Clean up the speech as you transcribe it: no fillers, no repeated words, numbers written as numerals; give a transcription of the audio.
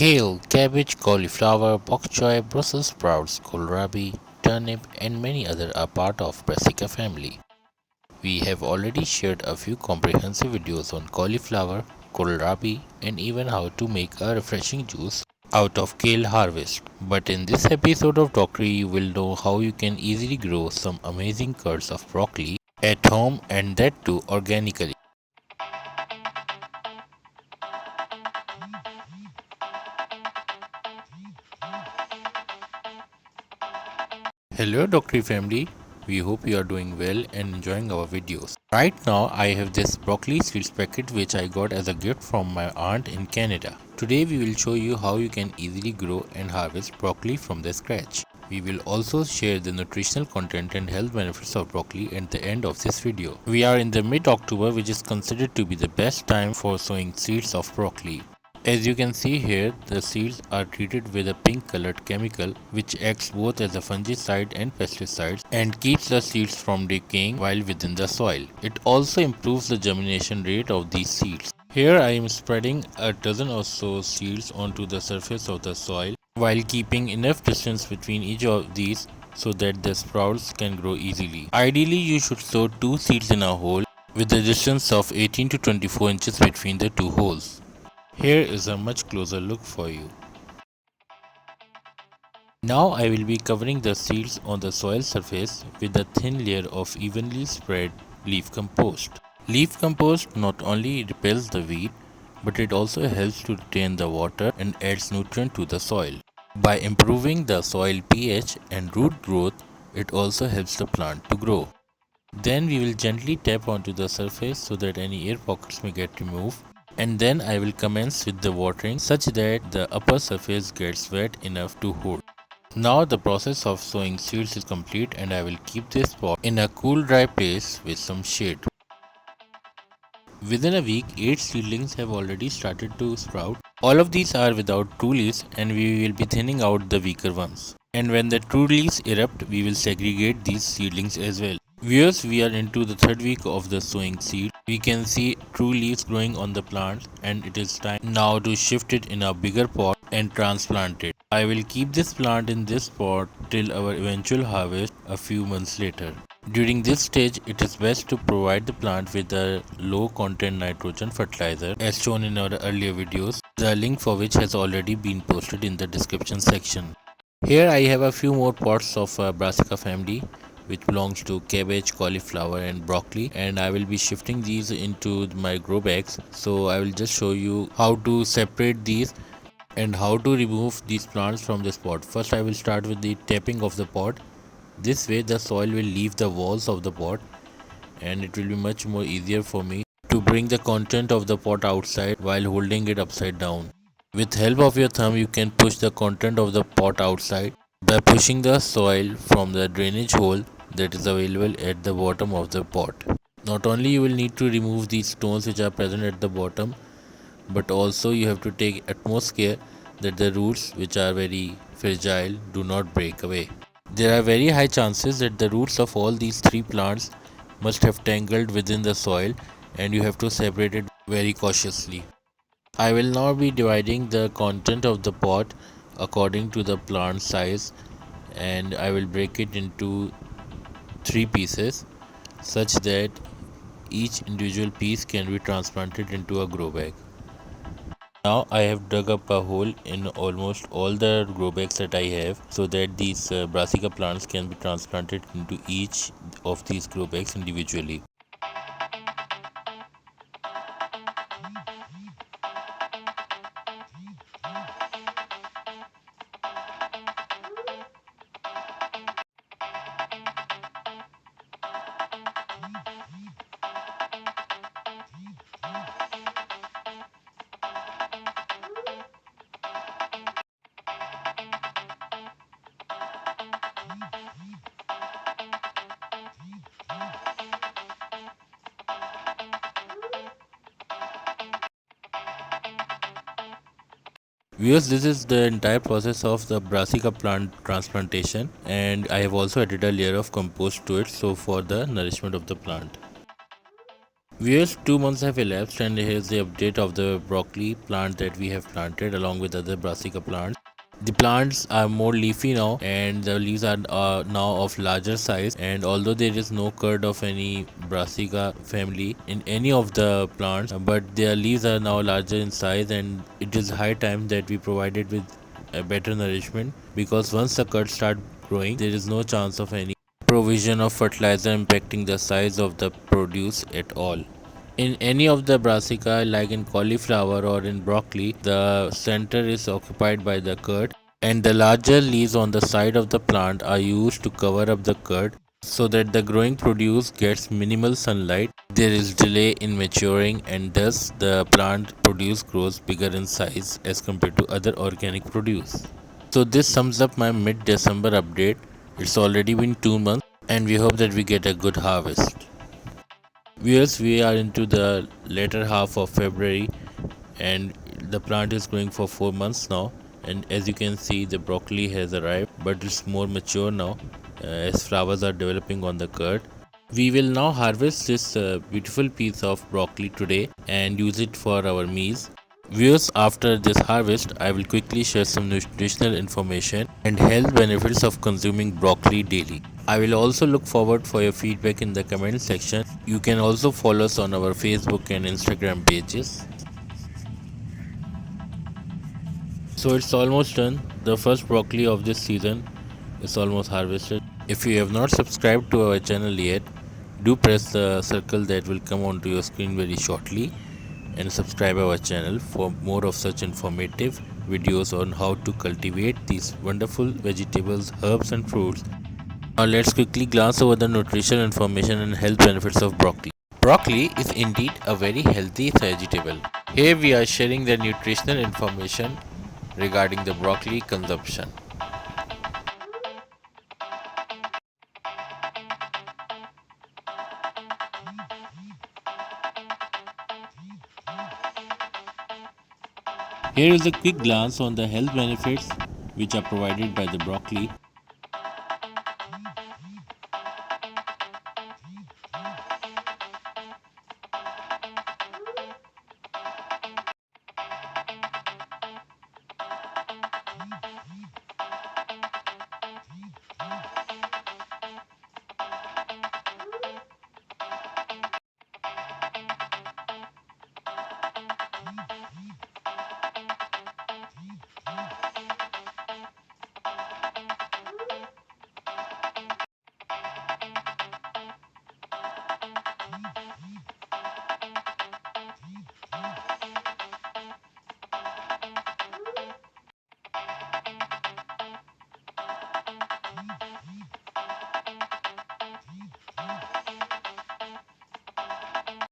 Kale, cabbage, cauliflower, bok choy, Brussels sprouts, kohlrabi, turnip, and many others are part of Brassica family. We have already shared a few comprehensive videos on cauliflower, kohlrabi, and even how to make a refreshing juice out of kale harvest. But in this episode of Doctory, you will know how you can easily grow some amazing curds of broccoli at home, and that too organically. Hello Doctory family, we hope you are doing well and enjoying our videos. Right now I have this broccoli seeds packet which I got as a gift from my aunt in Canada. Today we will show you how you can easily grow and harvest broccoli from the scratch. We will also share the nutritional content and health benefits of broccoli at the end of this video. We are in the mid-October, which is considered to be the best time for sowing seeds of broccoli. As you can see here, the seeds are treated with a pink colored chemical which acts both as a fungicide and pesticide and keeps the seeds from decaying while within the soil. It also improves the germination rate of these seeds. Here I am spreading a dozen or so seeds onto the surface of the soil while keeping enough distance between each of these so that the sprouts can grow easily. Ideally, you should sow 2 seeds in a hole with a distance of 18 to 24 inches between the 2 holes. Here is a much closer look for you. Now I will be covering the seeds on the soil surface with a thin layer of evenly spread leaf compost. Leaf compost not only repels the weed, but it also helps to retain the water and adds nutrient to the soil. By improving the soil pH and root growth, it also helps the plant to grow. Then we will gently tap onto the surface so that any air pockets may get removed. And then I will commence with the watering such that the upper surface gets wet enough to hold. Now the process of sowing seeds is complete and I will keep this pot in a cool dry place with some shade. Within a week, 8 seedlings have already started to sprout. All of these are without true leaves and we will be thinning out the weaker ones. And when the true leaves erupt, we will segregate these seedlings as well. Viewers, we are into the 3rd week of the sowing seed. We can see true leaves growing on the plant and it is time now to shift it in a bigger pot and transplant it. I will keep this plant in this pot till our eventual harvest a few months later. During this stage, it is best to provide the plant with a low content nitrogen fertilizer as shown in our earlier videos, the link for which has already been posted in the description section. Here I have a few more pots of Brassica family which belongs to cabbage, cauliflower and broccoli, and I will be shifting these into my grow bags. So I will just show you how to separate these and how to remove these plants from this pot. First I will start with the tapping of the pot. This way the soil will leave the walls of the pot and it will be much more easier for me to bring the content of the pot outside while holding it upside down. With help of your thumb you can push the content of the pot outside by pushing the soil from the drainage hole that is available at the bottom of the pot. Not only you will need to remove these stones which are present at the bottom, but also you have to take utmost care that the roots, which are very fragile, do not break away. There are very high chances that the roots of all these 3 plants must have tangled within the soil and you have to separate it very cautiously. I will now be dividing the content of the pot according to the plant size and I will break it into 3 pieces such that each individual piece can be transplanted into a grow bag. Now I have dug up a hole in almost all the grow bags that I have so that these Brassica plants can be transplanted into each of these grow bags individually. Viewers, this is the entire process of the Brassica plant transplantation and I have also added a layer of compost to it so for the nourishment of the plant. Viewers, 2 months have elapsed, and here's the update of the broccoli plant that we have planted along with other brassica plants. The plants are more leafy now, and the leaves are now of larger size. And although there is no cud of any brassica family in any of the plants, but their leaves are now larger in size, and it is high time that we provide it with a better nourishment, because once the cuds start growing, there is no chance of any provision of fertilizer impacting the size of the produce at all. In any of the brassica, like in cauliflower or in broccoli, the center is occupied by the curd, and the larger leaves on the side of the plant are used to cover up the curd so that the growing produce gets minimal sunlight. There is delay in maturing, and thus the plant produce grows bigger in size as compared to other organic produce. So this sums up my mid-December update. It's already been 2 months, and we hope that we get a good harvest. Viewers, we are into the later half of February, and the plant is growing for 4 months now. And as you can see, the broccoli has arrived, but it's more mature now as flowers are developing on the curd. We will now harvest this beautiful piece of broccoli today and use it for our meals. Viewers, after this harvest, I will quickly share some nutritional information and health benefits of consuming broccoli daily. I will also look forward for your feedback in the comment section. You can also follow us on our Facebook and Instagram pages. So it's almost done. The first broccoli of this season is almost harvested. If you have not subscribed to our channel yet, do press the circle that will come onto your screen very shortly and subscribe our channel for more of such informative videos on how to cultivate these wonderful vegetables, herbs and fruits. Now let's quickly glance over the nutritional information and health benefits of broccoli. Broccoli is indeed a very healthy vegetable. Here we are sharing the nutritional information regarding the broccoli consumption. Here is a quick glance on the health benefits which are provided by the broccoli.